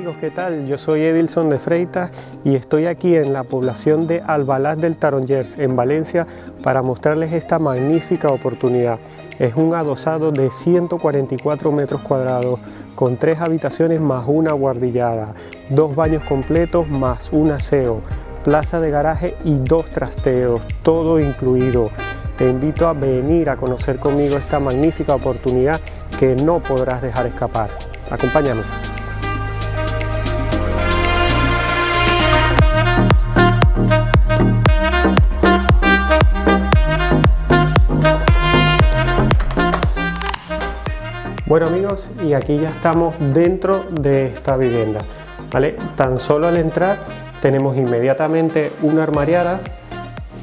Amigos, ¿qué tal? Yo soy Edilson de Freitas y estoy aquí en la población de Albalat del Tarongers, en Valencia, para mostrarles esta magnífica oportunidad. Es un adosado de 144 metros cuadrados, con 3 habitaciones más una guardillada, 2 baños completos más un aseo, plaza de garaje y 2 trasteos, todo incluido. Te invito a venir a conocer conmigo esta magnífica oportunidad que no podrás dejar escapar. Acompáñame. Bueno amigos, y aquí ya estamos dentro de esta vivienda, ¿vale? Tan solo al entrar tenemos inmediatamente una armariada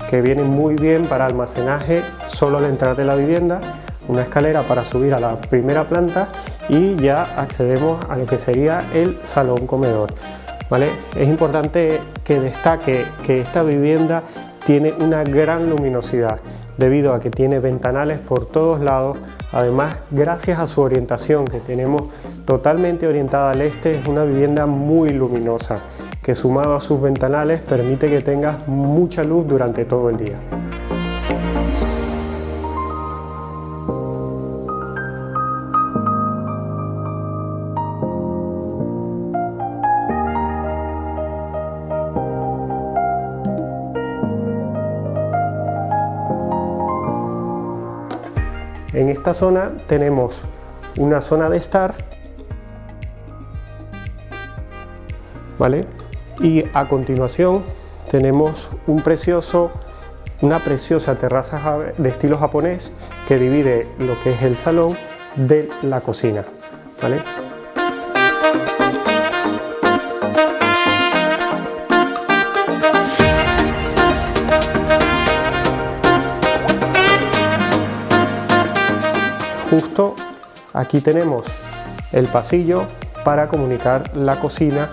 que viene muy bien para almacenaje solo al entrar de la vivienda, una escalera para subir a la primera planta y ya accedemos a lo que sería el salón comedor, ¿vale? Es importante que destaque que esta vivienda tiene una gran luminosidad debido a que tiene ventanales por todos lados. Además, gracias a su orientación que tenemos totalmente orientada al este, es una vivienda muy luminosa que, sumado a sus ventanales, permite que tengas mucha luz durante todo el día. En esta zona tenemos una zona de estar, ¿vale? Y a continuación tenemos una preciosa terraza de estilo japonés que divide lo que es el salón de la cocina, ¿vale? Justo aquí tenemos el pasillo para comunicar la cocina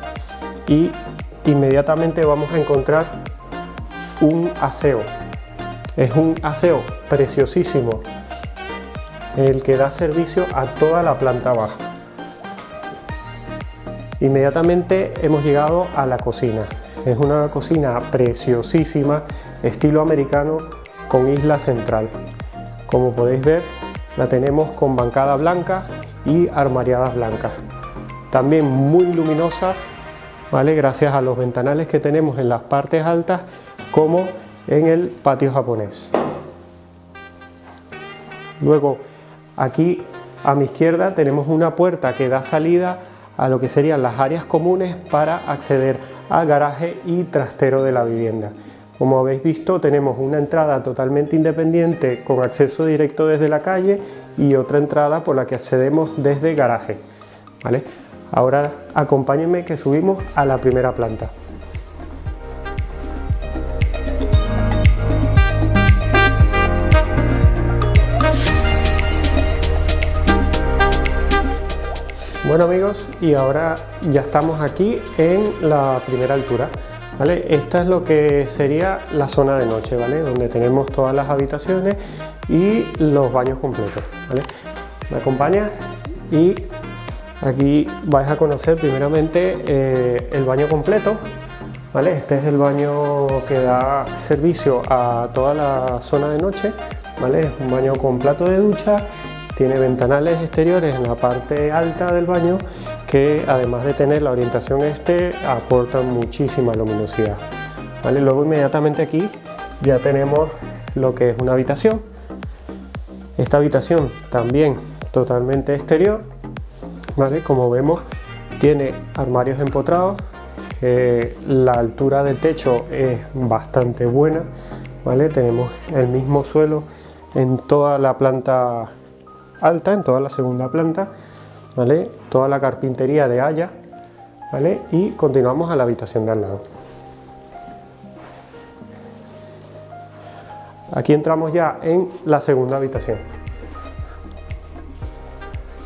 y inmediatamente vamos a encontrar un aseo. Es un aseo preciosísimo, el que da servicio a toda la planta baja. Inmediatamente hemos llegado a la cocina. Es una cocina preciosísima, estilo americano, con isla central. Como podéis ver, la tenemos con bancada blanca y armariadas blancas. También muy luminosa, ¿vale? Gracias a los ventanales que tenemos en las partes altas como en el patio japonés. Luego, aquí a mi izquierda tenemos una puerta que da salida a lo que serían las áreas comunes para acceder al garaje y trastero de la vivienda. Como habéis visto, tenemos una entrada totalmente independiente con acceso directo desde la calle y otra entrada por la que accedemos desde garaje, ¿vale? Ahora acompáñenme que subimos a la primera planta. Bueno amigos, y ahora ya estamos aquí en la primera altura. ¿Vale? Esta es lo que sería la zona de noche, ¿vale? Donde tenemos todas las habitaciones y los baños completos, ¿vale? ¿Me acompañas? Y aquí vais a conocer primeramente el baño completo, ¿vale? Este es el baño que da servicio a toda la zona de noche, ¿vale? Es un baño con plato de ducha, tiene ventanales exteriores en la parte alta del baño que, además de tener la orientación este, aportan muchísima luminosidad, ¿vale? Luego inmediatamente aquí ya tenemos lo que es una habitación. Esta habitación también totalmente exterior, ¿vale? Como vemos, tiene armarios empotrados, la altura del techo es bastante buena, ¿vale? Tenemos el mismo suelo en toda la planta alta, en toda la segunda planta, ¿vale? Toda la carpintería de haya, ¿vale? Y continuamos a la habitación de al lado. Aquí entramos ya en la segunda habitación.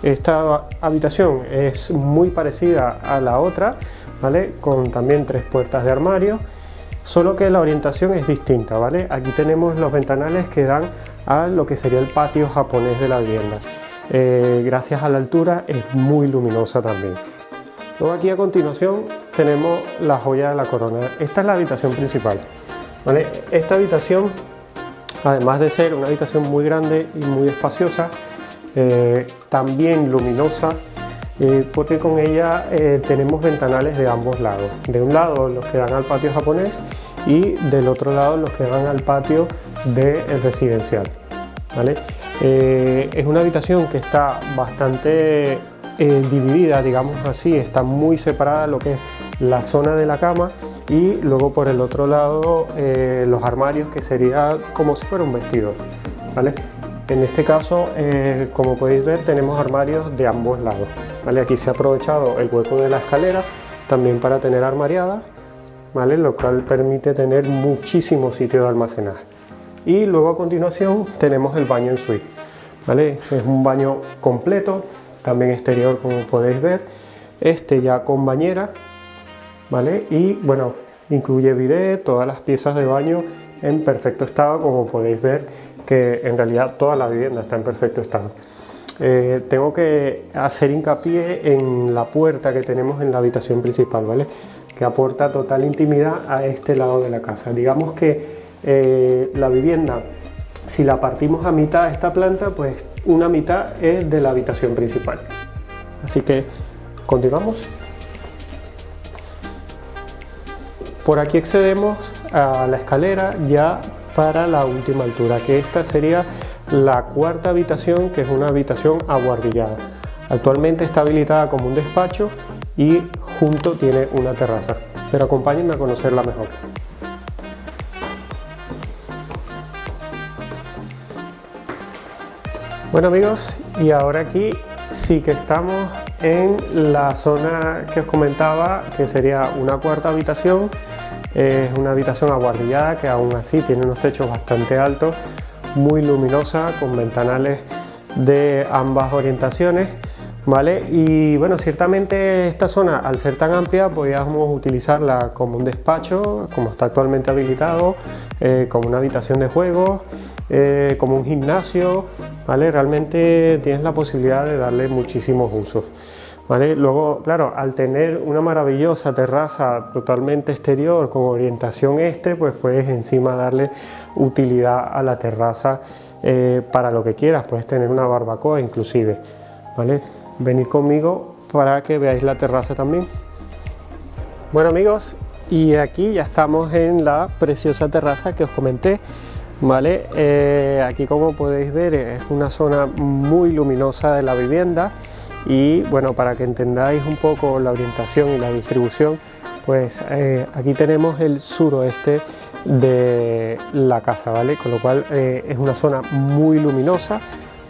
Esta habitación es muy parecida a la otra, ¿vale? Con también 3 puertas de armario, solo que la orientación es distinta, ¿vale? Aquí tenemos los ventanales que dan a lo que sería el patio japonés de la vivienda. Gracias a la altura es muy luminosa también. Luego aquí a continuación tenemos la joya de la corona. Esta es la habitación principal, ¿vale? Esta habitación, además de ser una habitación muy grande y muy espaciosa, también luminosa, porque con ella tenemos ventanales de ambos lados. De un lado los que dan al patio japonés y del otro lado los que dan al patio del residencial, ¿vale? Es una habitación que está bastante dividida, digamos así, está muy separada lo que es la zona de la cama y luego por el otro lado los armarios, que sería como si fuera un vestidor, ¿vale? En este caso, como podéis ver, tenemos armarios de ambos lados, ¿vale? Aquí se ha aprovechado el hueco de la escalera también para tener armariadas, ¿vale? Lo cual permite tener muchísimo sitio de almacenaje. Y luego a continuación tenemos el baño en suite, ¿vale? Es un baño completo, también exterior, como podéis ver, ya con bañera, ¿vale? Y bueno, incluye bidet, todas las piezas de baño en perfecto estado, como podéis ver que en realidad toda la vivienda está en perfecto estado. Tengo que hacer hincapié en la puerta que tenemos en la habitación principal, ¿vale? Que aporta total intimidad a este lado de la casa. Digamos que la vivienda, si la partimos a mitad de esta planta, pues una mitad es de la habitación principal. Así que continuamos. Por aquí accedemos a la escalera ya para la última altura, que esta sería la cuarta habitación, que es una habitación abuhardillada. Actualmente está habilitada como un despacho y junto tiene una terraza, pero acompáñenme a conocerla mejor. Bueno amigos, y ahora aquí sí que estamos en la zona que os comentaba, que sería una cuarta habitación. Es una habitación abuhardillada que aún así tiene unos techos bastante altos, muy luminosa, con ventanales de ambas orientaciones, ¿vale? Y bueno, ciertamente esta zona, al ser tan amplia, podríamos utilizarla como un despacho, como está actualmente habilitado, como una habitación de juegos, como un gimnasio, ¿vale? Realmente tienes la posibilidad de darle muchísimos usos, ¿vale? Luego, claro, al tener una maravillosa terraza totalmente exterior con orientación este, pues puedes encima darle utilidad a la terraza para lo que quieras. Puedes tener una barbacoa inclusive, ¿vale? Venid conmigo para que veáis la terraza también. Bueno amigos, y aquí ya estamos en la preciosa terraza que os comenté, ¿vale? Aquí, como podéis ver, es una zona muy luminosa de la vivienda. Y bueno, para que entendáis un poco la orientación y la distribución, pues aquí tenemos el suroeste de la casa, ¿vale? Con lo cual es una zona muy luminosa,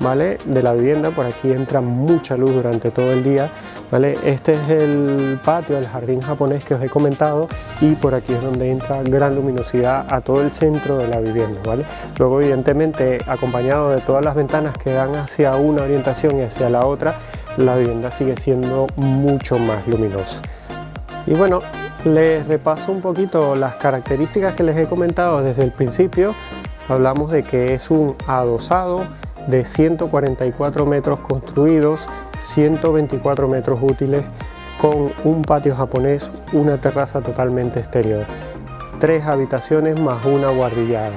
¿vale? De la vivienda. Por aquí entra mucha luz durante todo el día, ¿vale? Este es el patio, el jardín japonés que os he comentado, y por aquí es donde entra gran luminosidad a todo el centro de la vivienda, ¿vale? Luego, evidentemente, acompañado de todas las ventanas que dan hacia una orientación y hacia la otra, la vivienda sigue siendo mucho más luminosa. Y bueno, les repaso un poquito las características que les he comentado desde el principio. Hablamos de que es un adosado de 144 metros construidos, 124 metros útiles, con un patio japonés, una terraza totalmente exterior, 3 habitaciones más una abuhardillada,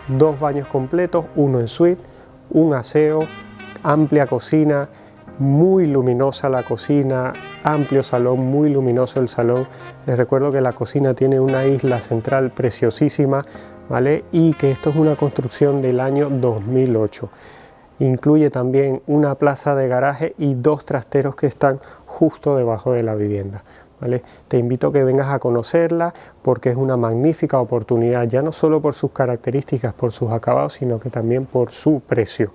2 baños completos, 1 en suite, un aseo, amplia cocina, muy luminosa la cocina, amplio salón, muy luminoso el salón. Les recuerdo que la cocina tiene una isla central preciosísima, ¿vale? Y que esto es una construcción del año 2008. Incluye también una plaza de garaje y 2 trasteros que están justo debajo de la vivienda, ¿vale? Te invito a que vengas a conocerla porque es una magnífica oportunidad, ya no solo por sus características, por sus acabados, sino que también por su precio,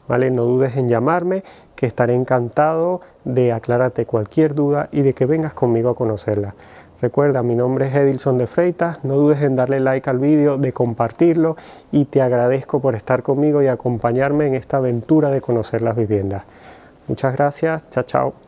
¿vale? No dudes en llamarme, que estaré encantado de aclararte cualquier duda y de que vengas conmigo a conocerla. Recuerda, mi nombre es Edilson de Freitas, no dudes en darle like al vídeo, de compartirlo, y te agradezco por estar conmigo y acompañarme en esta aventura de conocer las viviendas. Muchas gracias, chao chao.